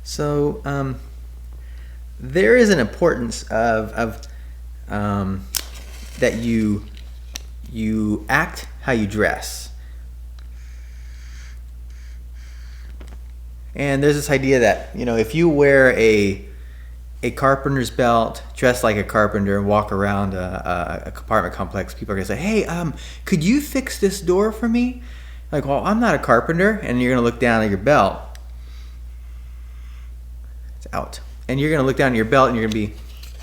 So there is an importance of that you act how you dress. And there's this idea that, if you wear a carpenter's belt, dress like a carpenter, and walk around a apartment complex, people are going to say, hey, could you fix this door for me? Like, well, I'm not a carpenter. And you're going to look down at your belt. It's out. And you're going to look down at your belt and you're going to be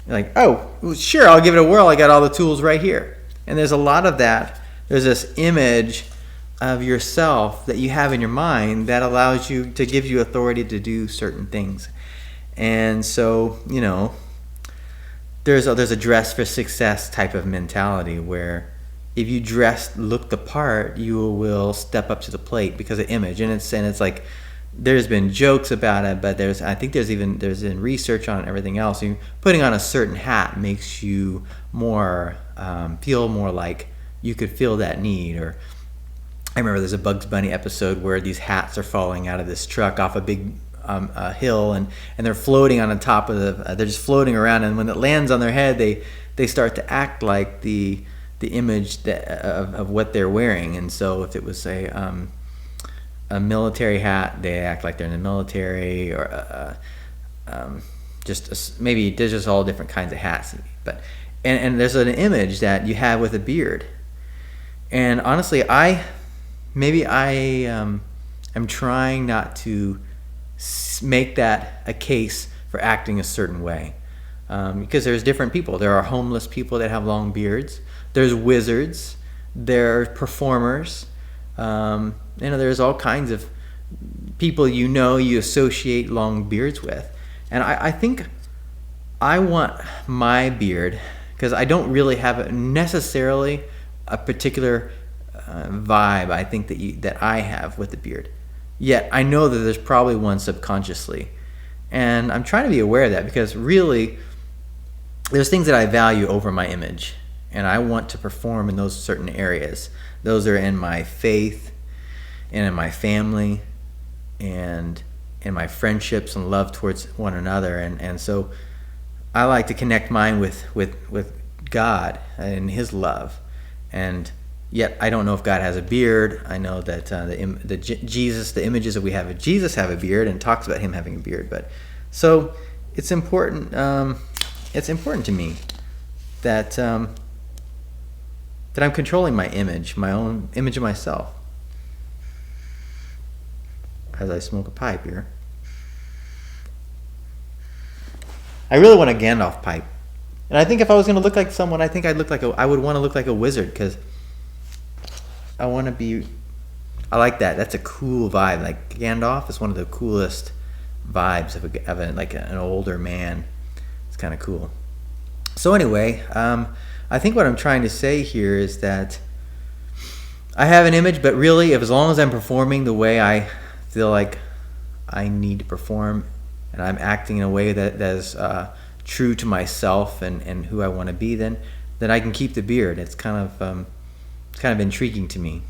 like, oh, well, sure, I'll give it a whirl. I got all the tools right here. And there's a lot of that. There's this image of yourself that you have in your mind that allows you to give you authority to do certain things. And so, there's a dress for success type of mentality where if you look the part, you will step up to the plate because of image. And it's like, there's been jokes about it, but I think there's been research on it and everything else. Putting on a certain hat makes you more feel more like you could feel that need. Or I remember there's a Bugs Bunny episode where these hats are falling out of this truck off a big hill, and they're floating on the top of they're just floating around, and when it lands on their head, they start to act like the image of what they're wearing. And so if it was a military hat, they act like they're in the military, or maybe there's just all different kinds of hats. But and there's an image that you have with a beard. And honestly, I'm trying not to make that a case for acting a certain way, because there's different people. There are homeless people that have long beards. There's wizards. There are performers. There's all kinds of people you associate long beards with. And I think I want my beard, because I don't really have necessarily a particular vibe I think that I have with the beard. Yet I know that there's probably one subconsciously. And I'm trying to be aware of that, because really there's things that I value over my image. And I want to perform in those certain areas. Those are in my faith, and in my family, and in my friendships and love towards one another. And so I like to connect mine with God and His love. And yet I don't know if God has a beard. I know that the images that we have of Jesus have a beard, and talks about Him having a beard. But so it's important. It's important to me that I'm controlling my image, my own image of myself, as I smoke a pipe here. I really want a Gandalf pipe. And I think if I was going to look like someone, I think I would want to look like a wizard, because I want to be. I like that. That's a cool vibe. Like Gandalf is one of the coolest vibes of an older man. It's kind of cool. So anyway, I think what I'm trying to say here is that I have an image, but really, as long as I'm performing the way I feel like I need to perform, and I'm acting in a way that is true to myself and who I want to be, then I can keep the beard. It's kind of intriguing to me.